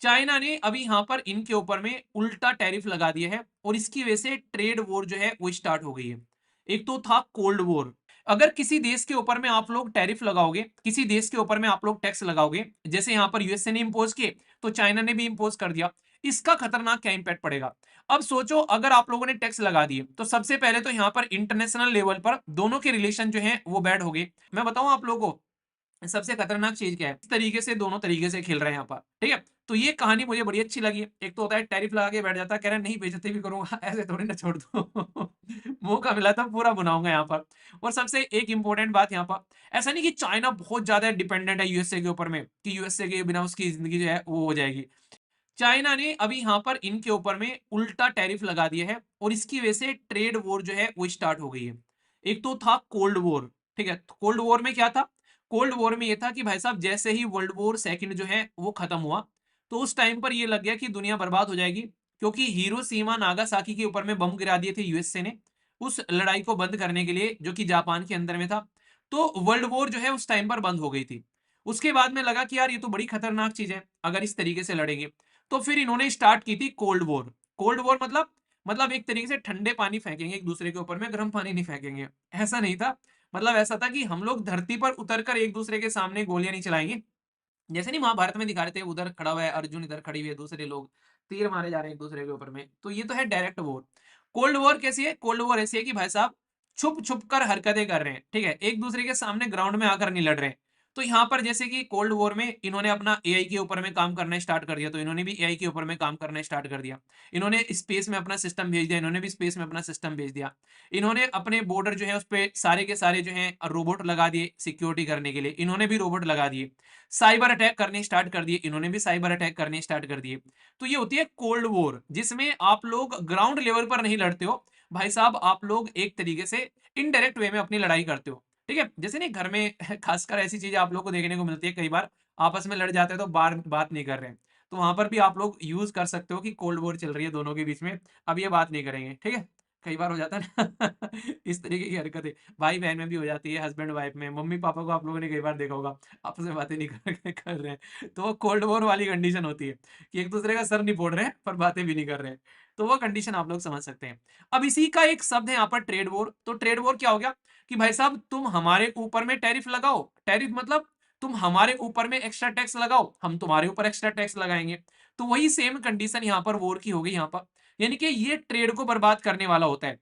China ने अभी यहाँ पर इनके ऊपर में उल्टा टैरिफ लगा दिया है और इसकी वजह से ट्रेड वॉर जो है वो स्टार्ट हो गई है। एक तो था कोल्ड वॉर। अगर किसी देश के ऊपर में आप लोग टैरिफ लगाओगे, किसी देश के ऊपर में आप लोग टैक्स लगाओगे, जैसे यहाँ पर यूएसए ने इंपोज किए तो चाइना ने भी इंपोज कर दिया, इसका खतरनाक क्या इंपैक्ट पड़ेगा। अब सोचो, अगर आप लोगों ने टैक्स लगा दिए तो सबसे पहले तो यहाँ पर इंटरनेशनल लेवल पर दोनों के रिलेशन जो है वो बैड हो गए। मैं बताऊं आप लोगों को सबसे खतरनाक चीज क्या है, इस तरीके से दोनों तरीके से खेल रहे हैं यहाँ पर, ठीक है। तो ये कहानी मुझे बड़ी अच्छी लगी। एक तो होता है टैरिफ लगा के बैठ जाता है, कह रहा है नहीं बेइज्जती भी करूंगा ऐसे थोड़ी ना छोड़ दो मौका मिला था पूरा बनाऊंगा यहाँ पर। और सबसे एक इंपॉर्टेंट बात यहाँ पर, ऐसा नहीं कि चाइना बहुत ज्यादा डिपेंडेंट है यूएसए के ऊपर में, कि यूएसए के बिना उसकी जिंदगी जो है वो हो जाएगी। चाइना ने अभी यहाँ पर इनके ऊपर में उल्टा टैरिफ लगा दिया है और इसकी वजह से ट्रेड वॉर जो है वो स्टार्ट हो गई है। एक तो था कोल्ड वॉर, ठीक है। कोल्ड वॉर में क्या था, कोल्ड वॉर में ये था कि भाई साहब जैसे ही वर्ल्ड वॉर सेकंड जो है वो खत्म हुआ तो उस टाइम पर ये लग गया कि दुनिया बर्बाद हो जाएगी, क्योंकि हिरोशिमा नागासाकी के ऊपर में बम गिरा दिए थे यूएसए ने उस लड़ाई को बंद करने के लिए, जो कि जापान के अंदर में था। तो वर्ल्ड वॉर जो है उस टाइम पर बंद हो गई थी। उसके बाद में लगा कि यार ये तो बड़ी खतरनाक चीज है अगर इस तरीके से लड़ेंगे। तो फिर इन्होंने स्टार्ट की थी कोल्ड वॉर। कोल्ड वॉर मतलब एक तरीके से ठंडे पानी फेंकेंगे एक दूसरे के ऊपर में, गर्म पानी नहीं फेंकेंगे, ऐसा नहीं था। मतलब ऐसा था कि हम लोग धरती पर उतरकर एक दूसरे के सामने गोलियां नहीं चलाएंगे, जैसे नहीं महाभारत में दिखा रहे थे, उधर खड़ा हुआ है अर्जुन, इधर खड़ी हुई है दूसरे लोग, तीर मारे जा रहे हैं एक दूसरे के ऊपर में। तो ये तो है डायरेक्ट वॉर। कोल्ड वॉर कैसी है, कोल्ड वॉर ऐसी है कि भाई साहब छुप छुप कर हरकतें कर रहे हैं, ठीक है, एक दूसरे के सामने ग्राउंड में आकर नहीं लड़ रहे हैं। तो यहाँ पर जैसे कि कोल्ड वॉर में इन्होंने अपना एआई के ऊपर में काम करना स्टार्ट कर दिया, तो इन्होंने भी एआई के ऊपर में काम करना स्टार्ट कर दिया। इन्होंने स्पेस में अपना सिस्टम भेज दिया, इन्होंने भी स्पेस में अपना सिस्टम भेज दिया। इन्होंने अपने बॉर्डर जो है उस पर सारे के सारे जो है रोबोट लगा दिए सिक्योरिटी करने के लिए, इन्होंने भी रोबोट लगा दिए। साइबर अटैक करने स्टार्ट कर दिए, इन्होंने भी साइबर अटैक करने स्टार्ट कर दिए। तो ये होती है कोल्ड वॉर, जिसमें आप लोग ग्राउंड लेवल पर नहीं लड़ते हो भाई साहब, आप लोग एक तरीके से इनडायरेक्ट वे में अपनी लड़ाई करते हो, ठीक है। जैसे नहीं घर में खासकर ऐसी चीजें आप लोग को देखने को मिलती है, कई बार आपस में लड़ जाते हैं तो बार बात नहीं कर रहे हैं, तो वहां पर भी आप लोग यूज कर सकते हो कि कोल्ड वॉर चल रही है दोनों के बीच में, अब ये बात नहीं करेंगे, ठीक है। कई बार हो जाता है ना इस तरीके की हरकतें भाई बहन में भी हो जाती है, हस्बैंड वाइफ में, मम्मी पापा को आप लोगों ने कई बार देखा होगा आपस में बातें नहीं कर रहे हैं, तो वो कोल्ड वॉर वाली कंडीशन होती है कि एक दूसरे का सर नहीं फोड़ रहे हैं पर बातें भी नहीं कर रहे हैं। तो वो कंडीशन आप लोग समझ सकते हैं। अब इसी का एक शब्द है यहाँ पर ट्रेड वॉर। तो ट्रेड वॉर क्या हो गया कि भाई साहब तुम हमारे ऊपर में टैरिफ लगाओ, टैरिफ मतलब तुम हमारे ऊपर में एक्स्ट्रा टैक्स लगाओ, हम तुम्हारे ऊपर एक्स्ट्रा टैक्स लगाएंगे। तो वही सेम कंडीशन यहाँ पर वॉर की हो गई यहाँ पर, यानी कि ये ट्रेड को बर्बाद करने वाला होता है।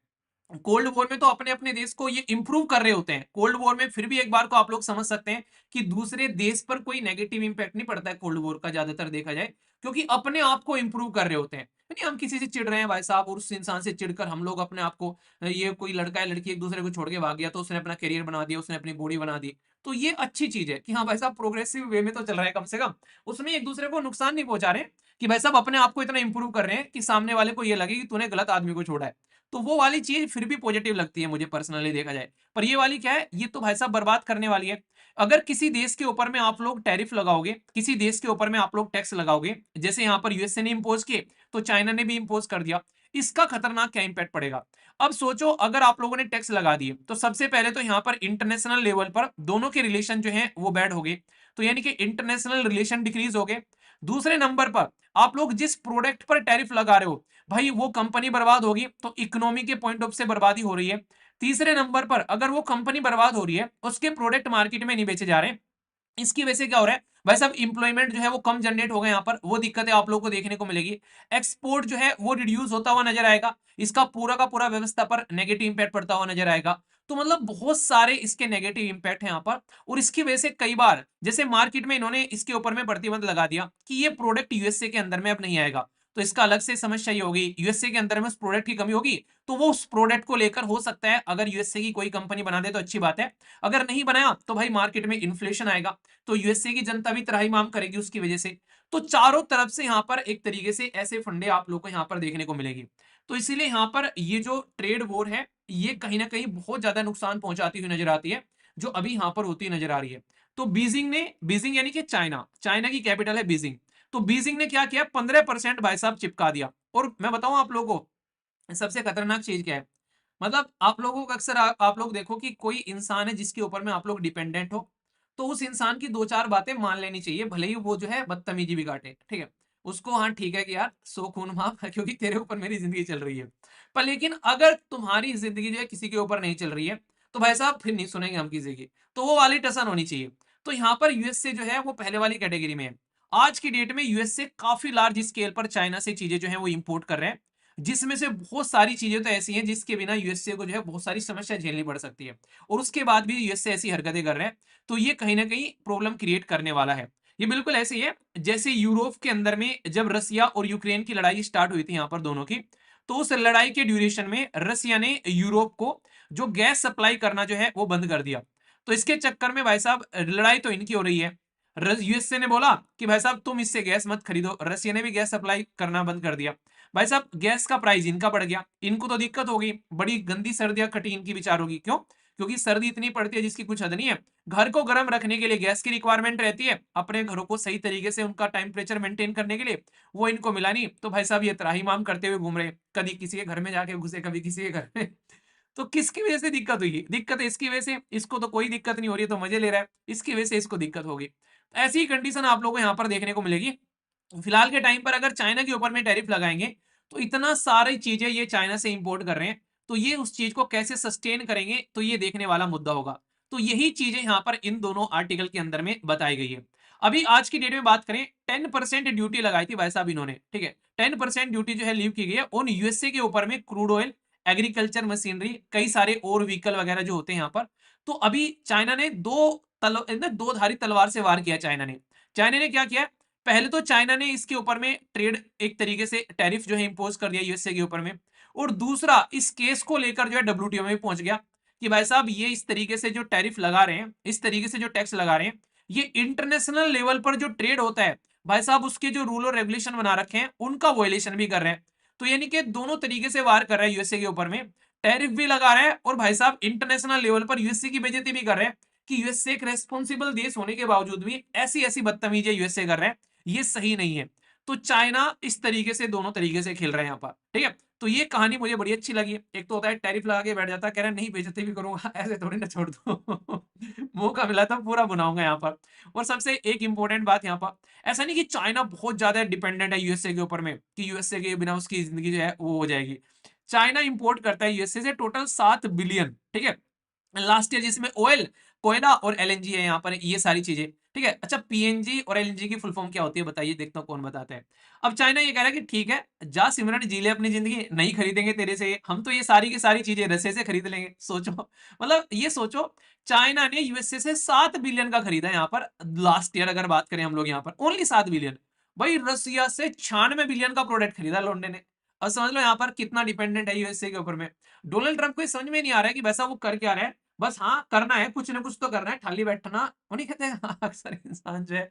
कोल्ड वॉर में तो अपने अपने देश को ये इंप्रूव कर रहे होते हैं, कोल्ड वॉर में फिर भी एक बार को आप लोग समझ सकते हैं कि दूसरे देश पर कोई नेगेटिव इंपैक्ट नहीं पड़ता है कोल्ड वॉर का, ज्यादातर देखा जाए, क्योंकि अपने आप को इंप्रूव कर रहे होते हैं। यानी हम किसी से चिढ़ रहे हैं भाई साहब और उस इंसान से चिढ़कर हम लोग अपने आप को, ये कोई लड़का है लड़की एक दूसरे को छोड़ के भाग गया तो उसने अपना करियर बना दिया, उसने अपनी बॉडी बना दी, तो ये अच्छी चीज है कि हाँ भाई साहब प्रोग्रेसिव वे में तो चल रहा है, कम से कम उसमें एक दूसरे को नुकसान नहीं पहुंचा रहे, कि भाई साहब अपने आप को इतना इंप्रूव कर रहे हैं कि सामने वाले को ये लगे कि तूने गलत आदमी को छोड़ा है। तो वो वाली चीज फिर भी पॉजिटिव लगती है मुझे पर्सनली देखा जाए। पर ये वाली क्या है, ये तो भाई साहब बर्बाद करने वाली है। अगर किसी देश के ऊपर में आप लोग टैरिफ लगाओगे, किसी देश के ऊपर में आप लोग टैक्स लगाओगे, जैसे यहाँ पर यूएसए ने इंपोज किए तो चाइना ने भी इंपोज कर दिया, इसका खतरनाक क्या इंपैक्ट पड़ेगा। अब सोचो, अगर आप लोगों ने टैक्स लगा दिए तो सबसे पहले तो यहाँ पर इंटरनेशनल लेवल पर दोनों के रिलेशन जो है वो बैड हो गए, तो यानी कि इंटरनेशनल रिलेशन डिक्रीज हो गए। दूसरे नंबर पर आप लोग जिस प्रोडक्ट पर टैरिफ लगा रहे हो भाई वो कंपनी बर्बाद होगी, तो इकोनॉमी के पॉइंट ऑफ से बर्बादी हो रही है। तीसरे नंबर पर अगर वो कंपनी बर्बाद हो रही है, उसके प्रोडक्ट मार्केट में नहीं बेचे जा रहे, इसकी वजह से क्या हो रहा है भाई साहब, इंप्लॉयमेंट जो है वो कम जनरेट हो गए, यहाँ पर वो दिक्कतें आप लोगों को देखने को मिलेगी। एक्सपोर्ट जो है वो रिड्यूस होता हुआ नजर आएगा, इसका पूरा का पूरा व्यवस्था पर नेगेटिव इंपैक्ट पड़ता हुआ नजर आएगा। तो मतलब बहुत सारे इसके नेगेटिव इंपैक्ट है यहाँ पर, और इसकी वजह से कई बार जैसे मार्केट में इन्होंने इसके ऊपर में प्रतिबंध लगा दिया कि ये प्रोडक्ट यूएसए के अंदर में अब नहीं आएगा, तो इसका अलग से समस्या ये होगी, यूएसए के अंदर में उस प्रोडक्ट की कमी होगी, तो वो उस प्रोडक्ट को लेकर हो सकता है अगर यूएसए की कोई कंपनी बना दे तो अच्छी बात है, अगर नहीं बनाया तो भाई मार्केट में इन्फ्लेशन आएगा, तो यूएसए की जनता भी त्राहिमाम करेगी उसकी वजह से। तो चारों तरफ से यहाँ पर एक तरीके से ऐसे फंडे आप लोग को यहाँ पर देखने को मिलेगी। तो इसीलिए यहाँ पर ये जो ट्रेड वॉर है ये कहीं ना कहीं बहुत ज्यादा नुकसान पहुंचाती हुई नजर आती है, जो अभी यहाँ पर होती नजर आ रही है। तो बीजिंग ने, बीजिंग यानी कि चाइना, चाइना की कैपिटल है बीजिंग, तो बीजिंग ने क्या किया, 15% भाई साहब चिपका दिया। और मैं बताऊं आप लोगों को सबसे खतरनाक चीज क्या है, मतलब आप लोगों को अक्सर आप लोग देखो कि कोई इंसान है जिसके ऊपर में आप लोग डिपेंडेंट हो, तो उस इंसान की दो चार बातें मान लेनी चाहिए, भले ही वो जो है बदतमीजी भी काटे, ठीक है। उसको हाँ ठीक है कि यार सो खून माफ क्योंकि तेरे ऊपर मेरी जिंदगी चल रही है। पर लेकिन अगर तुम्हारी जिंदगी जो है किसी के ऊपर नहीं चल रही है, तो भाई साहब फिर नहीं सुनेंगे हम किसी की। तो वो वाली टसन होनी चाहिए। तो यहाँ पर यूएसए जो है वो पहले वाली कैटेगरी में है। आज की डेट में यूएसए काफी लार्ज स्केल पर चाइना से चीजें जो है वो इंपोर्ट कर रहे हैं, जिसमें से बहुत सारी चीजें तो ऐसी हैं जिसके बिना यूएसए को जो है बहुत सारी समस्या झेलनी पड़ सकती है, और उसके बाद भी यूएसए ऐसी हरकतें कर रहे हैं। तो ये कहीं ना कहीं प्रॉब्लम क्रिएट करने वाला है। ये बिल्कुल ऐसे ही है जैसे यूरोप के अंदर में जब रसिया और यूक्रेन की लड़ाई स्टार्ट हुई थी यहाँ पर दोनों की, तो उस लड़ाई के ड्यूरेशन में रसिया ने यूरोप को जो गैस सप्लाई करना जो है वो बंद कर दिया। तो इसके चक्कर में भाई साहब लड़ाई तो इनकी हो रही है। यूएसए ने बोला कि भाई साहब तुम इससे गैस मत खरीदो, रसिया ने भी गैस सप्लाई करना बंद कर दिया। भाई साहब गैस का प्राइस इनका बढ़ गया, इनको तो दिक्कत हो गई, बड़ी गंदी सर्दियां कटी इनकी विचारों की। क्यों? क्योंकि सर्दी इतनी पड़ती है जिसकी कुछ हद नहीं है। घर को गर्म रखने के लिए गैस की रिक्वायरमेंट रहती है, अपने घरों को सही तरीके से उनका टेम्परेचर मेंटेन करने के लिए वो इनको मिला नहीं। तो भाई साहब ये त्राहिमाम करते हुए घूम रहे, कभी किसी के घर में जाके घुसे, कभी किसी के घर में। तो किसकी वजह से दिक्कत हुई? दिक्कत है इसकी वजह से, इसको तो कोई दिक्कत नहीं हो रही है, तो मजे ले रहा है, इसकी वजह से इसको दिक्कत होगी। ऐसी ही कंडीशन आप लोगों को यहाँ पर देखने को मिलेगी। फिलहाल के टाइम पर अगर चाइना के ऊपर में टैरिफ लगाएंगे, तो इतना सारी चीजें ये चाइना से इंपोर्ट कर रहे हैं, तो ये उस चीज को कैसे सस्टेन करेंगे, तो ये देखने वाला मुद्दा होगा। तो यही चीजें यहाँ पर इन दोनों आर्टिकल के अंदर में बताई गई है। अभी आज की डेट में बात करें, 10% ड्यूटी लगाई थी भाई साहब इन्होंने, ठीक है। 10% ड्यूटी जो है लीव की गई है उन यूएसए के ऊपर में क्रूड ऑयल, एग्रीकल्चर मशीनरी, कई सारे और व्हीकल वगैरह जो होते हैं यहाँ पर। तो अभी चाइना ने दो धारी तलवार से वार किया। चाइना ने क्या किया? पहले तो चाइना ने इसके ऊपर में ट्रेड एक तरीके से टैरिफ जो है इंपोज कर दिया यूएसए के ऊपर में, और दूसरा इस केस को लेकर जो है डब्ल्यूटीओ में पहुंच गया कि भाई साहब ये इस तरीके से जो टैरिफ लगा रहे हैं, इस तरीके से जो टैक्स लगा रहे हैं, ये इंटरनेशनल लेवल पर जो ट्रेड होता है भाई साहब, उसके जो रूल और रेगुलेशन बना रखे हैं उनका वॉयलेशन भी कर रहे हैं। तो यानी कि दोनों तरीके से वार कर रहा है यूएसए के ऊपर में, टैरिफ भी लगा रहा है और भाई साहब इंटरनेशनल लेवल पर यूएसए की बेइज्जती भी कर रहे हैं कि यूएसए एक रेस्पॉन्सिबल देश होने के बावजूद भी ऐसी ऐसी बदतमीजी यूएसए कर रहे हैं, ये सही नहीं है। तो चाइना इस तरीके से दोनों तरीके से खेल रहे हैं यहाँ पर, ठीक है। तो ये कहानी मुझे बड़ी अच्छी लगी। एक तो होता है टैरिफ लगा के बैठ जाता है, कह रहा है नहीं बेइज्जती भी करूंगा, ऐसे थोड़ी ना छोड़ दो। मौका मिला था पूरा बनाऊंगा यहाँ पर। और सबसे एक इंपॉर्टेंट बात यहाँ पर, ऐसा नहीं कि चाइना बहुत ज्यादा डिपेंडेंट है यूएसए के ऊपर में, कि यूएसए के बिना उसकी जिंदगी जो है वो हो जाएगी। चाइना इंपोर्ट करता है यूएसए से टोटल 7 बिलियन, ठीक है, लास्ट ईयर, जिसमें ऑयल, कोयला और एलएनजी है यहाँ पर, ये सारी चीजें, ठीक है। अच्छा, पीएनजी और एलएनजी की फुल फॉर्म क्या होती है बताइए, देखता हूँ कौन बताता है। अब चाइना ये कह रहा है कि ठीक है, जा सिमरन जी ले अपनी जिंदगी, नहीं खरीदेंगे तेरे से, हम तो ये सारी की सारी चीजें रसिया से खरीद लेंगे। सोचो, मतलब ये सोचो, चाइना ने यूएसए से 7 बिलियन का खरीदा यहाँ पर लास्ट ईयर, अगर बात करें हम लोग यहाँ पर ओनली 7 बिलियन। भाई रसिया से 96 बिलियन का प्रोडक्ट खरीदा लौंडे ने। अब समझ लो यहाँ पर कितना डिपेंडेंट है यूएसए के ऊपर में। डोनाल्ड ट्रंप को समझ में नहीं आ रहा है कि वैसा वो कर क्या रहा है। बस हाँ, करना है, कुछ ना कुछ तो करना है, खाली बैठना वो नहीं कहते। अक्सर इंसान जो है,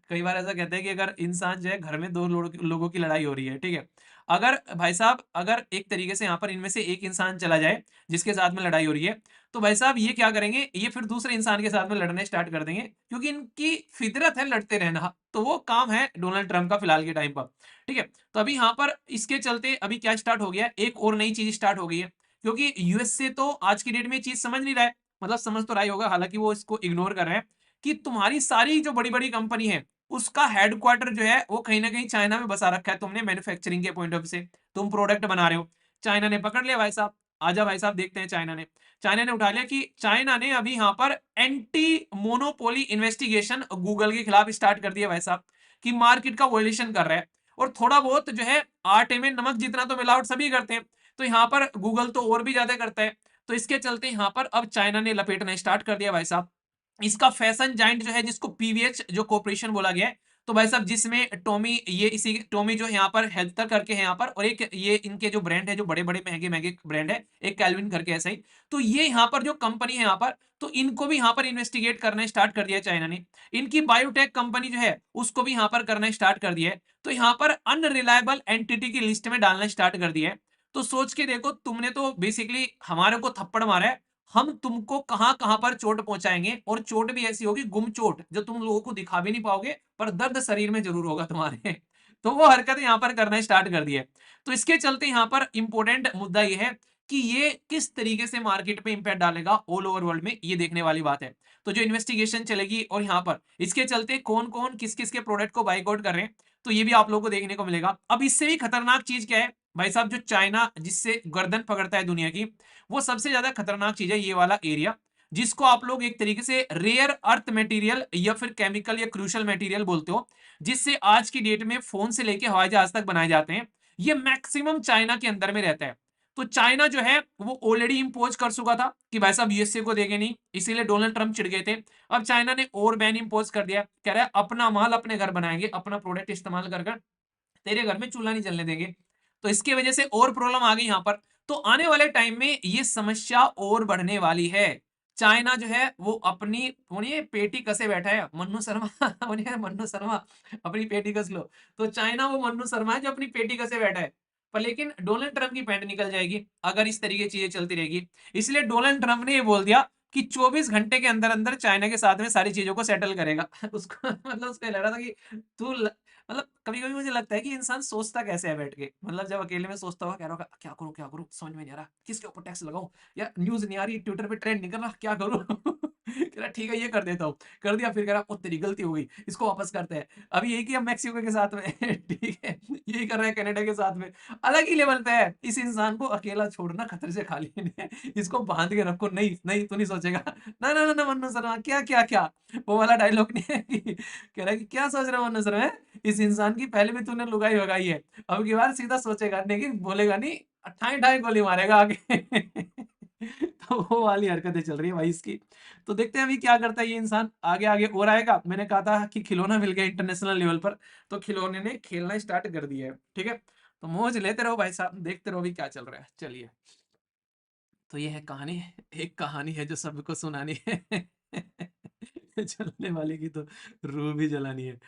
कई बार ऐसा कहते हैं कि अगर इंसान जो है घर में दो लोगों की लड़ाई हो रही है, ठीक है, अगर भाई साहब अगर एक तरीके से यहाँ पर इनमें से एक इंसान चला जाए जिसके साथ में लड़ाई हो रही है, तो भाई साहब ये क्या करेंगे, ये फिर दूसरे इंसान के साथ में लड़ने स्टार्ट कर देंगे, क्योंकि इनकी फितरत है लड़ते रहना। तो वो काम है डोनाल्ड ट्रंप का फिलहाल के टाइम पर, ठीक है। तो अभी यहाँ पर इसके चलते अभी क्या स्टार्ट हो गया, एक और नई चीज स्टार्ट हो गई है, क्योंकि यूएसए तो आज की डेट में चीज समझ नहीं रहा है, मतलब समझ तो रहा ही होगा, हालांकि वो इसको इग्नोर कर रहे हैं कि तुम्हारी सारी जो बड़ी बड़ी कंपनी है उसका हेडक्वार्टर जो है वो कहीं ना कहीं चाइना में बसा रखा है तुमने, मैन्युफैक्चरिंग के पॉइंट ऑफ व्यू से तुम प्रोडक्ट बना रहे हो। चाइना ने पकड़ लिया भाई साहब, आजा भाई साहब देखते हैं। चाइना ने उठा लिया कि चाइना ने अभी यहाँ पर एंटी मोनोपोली इन्वेस्टिगेशन गूगल के खिलाफ स्टार्ट कर दिया भाई साहब, कि मार्केट का वॉयलेशन कर रहा है। और थोड़ा बहुत जो है, आटे में नमक जितना तो मिलावट सभी करते हैं, तो यहाँ पर गूगल तो और भी ज्यादा करता है। तो इसके चलते यहाँ पर अब चाइना ने लपेटना स्टार्ट कर दिया भाई साहब। इसका फैशन जाइंट जो है, जिसको पीवीएच जो कॉर्पोरेशन बोला गया है, तो भाई साहब जिसमें टॉमी, ये इसी टॉमी जो यहाँ पर हेल्थर करके है यहाँ पर, और एक ये इनके जो ब्रांड है, जो बड़े बड़े महंगे महंगे ब्रांड है, एक कैल्विन करके ऐसा ही। तो ये यहाँ पर जो कंपनी है यहाँ पर, तो इनको भी यहाँ पर इन्वेस्टिगेट करना स्टार्ट कर दिया चाइना ने। इनकी बायोटेक कंपनी जो है उसको भी यहाँ पर करना स्टार्ट कर दिया है। तो यहाँ पर अनरिलायबल एंटिटी की लिस्ट में डालना स्टार्ट कर दिया है। तो सोच के देखो, तुमने तो बेसिकली हमारे को थप्पड़ मारा है, हम तुमको कहां कहां पर चोट पहुंचाएंगे, और चोट भी ऐसी होगी गुम चोट, जो तुम लोगों को दिखा भी नहीं पाओगे, पर दर्द शरीर में जरूर होगा तुम्हारे। तो वो हरकत यहाँ पर करना स्टार्ट कर दी है। तो इसके चलते यहाँ पर इंपॉर्टेंट मुद्दा यह है कि ये किस तरीके से मार्केट पे इंपैक्ट डालेगा ऑल ओवर वर्ल्ड में, ये देखने वाली बात है। तो जो इन्वेस्टिगेशन चलेगी और यहाँ पर इसके चलते कौन कौन किस किस के प्रोडक्ट को बाइकआउट कर रहे हैं, तो ये भी आप लोगों को देखने को मिलेगा। अब इससे भी खतरनाक चीज क्या है भाई साहब, जो चाइना जिससे गर्दन पकड़ता है दुनिया की, वो सबसे ज्यादा खतरनाक चीज है ये वाला एरिया, जिसको आप लोग एक तरीके से रेयर अर्थ मटेरियल या फिर केमिकल या क्रूशल मटेरियल बोलते हो, जिससे आज की डेट में फोन से लेके हवाई जहाज तक बनाए जाते हैं। ये मैक्सिमम चाइना के अंदर में रहता है। तो चाइना जो है वो ऑलरेडी इंपोज कर चुका था कि भाई साहब यूएसए को देंगे नहीं, इसीलिए डोनाल्ड ट्रंप चिढ़ गए थे। अब चाइना ने और बैन इंपोज कर दिया, कह रहा है अपना माल अपने घर बनाएंगे, अपना प्रोडक्ट इस्तेमाल कर कर तेरे घर में चूल्हा नहीं जलने देंगे। तो इसकी वजह से और प्रॉब्लम आ गई यहाँ पर। तो आने वाले टाइम में ये समस्या और बढ़ने वाली है। चाइना जो है वो अपनी बोलिए पेटी कसे बैठा है, मन्नू शर्मा बोलिए मन्नू शर्मा अपनी पेटी कस लो। तो चाइना वो मन्नू शर्मा है जो अपनी पेटी कसे बैठा है। पर लेकिन डोनाल्ड ट्रंप की पैंट निकल जाएगी अगर इस तरीके चीजें चलती रहेगी। इसलिए डोनाल्ड ट्रंप ने ये बोल दिया कि 24 घंटे के अंदर अंदर चाइना के साथ में सारी चीजों को सेटल करेगा उसको मतलब उसको लग रहा था कि तू मतलब कभी-कभी मुझे लगता है कि इंसान सोचता कैसे है बैठ के, मतलब जब अकेले में सोचता होगा, कह रहा होगा क्या करूँ समझ में नहीं आ रहा, किसके ऊपर टैक्स लगाऊं, या न्यूज नहीं आ रही, ट्विटर पे ट्रेंड नहीं कर रहा, क्या करूं कह रहा ठीक है ये कर देता हूँ, कर दिया, फिर कह रहा ओ तेरी गलती हो गई, इसको वापस करते हैं। अभी यही किया मैक्सिको के साथ में ठीक है, यही कर रहे हैं कनाडा के साथ में। अलग ही लेवल पे है, इस इंसान को अकेला छोड़ना खतरे से खाली नहीं है, इसको बांध के रखो, नहीं नहीं तू नहीं सोचेगा, ना ना ना ना मन्नू शर्मा क्या क्या क्या, वो वाला डायलॉग नहीं है कि कह रहा है कि क्या सोच रहे हो मन्नू शर्मा, इस इंसान की पहले भी तूने लुगाई भगाई है, अब की बार सीधा सोचेगा, लेकिन बोलेगा नहीं, ठाई ठाई गोली मारेगा आगे तो वो वाली हरकतें चल रही है भाई इसकी। तो देखते हैं अभी क्या करता है ये इंसान, आगे आगे और आएगा। मैंने कहा था कि खिलौना मिल गया इंटरनेशनल लेवल पर, तो खिलौने ने खेलना स्टार्ट कर दिया है, ठीक है। तो मौज लेते रहो भाई साहब, देखते रहो अभी क्या चल रहा है। चलिए, तो ये है कहानी, एक कहानी है जो सबको सुनानी है चलने वाले की तो रूह भी जलानी है।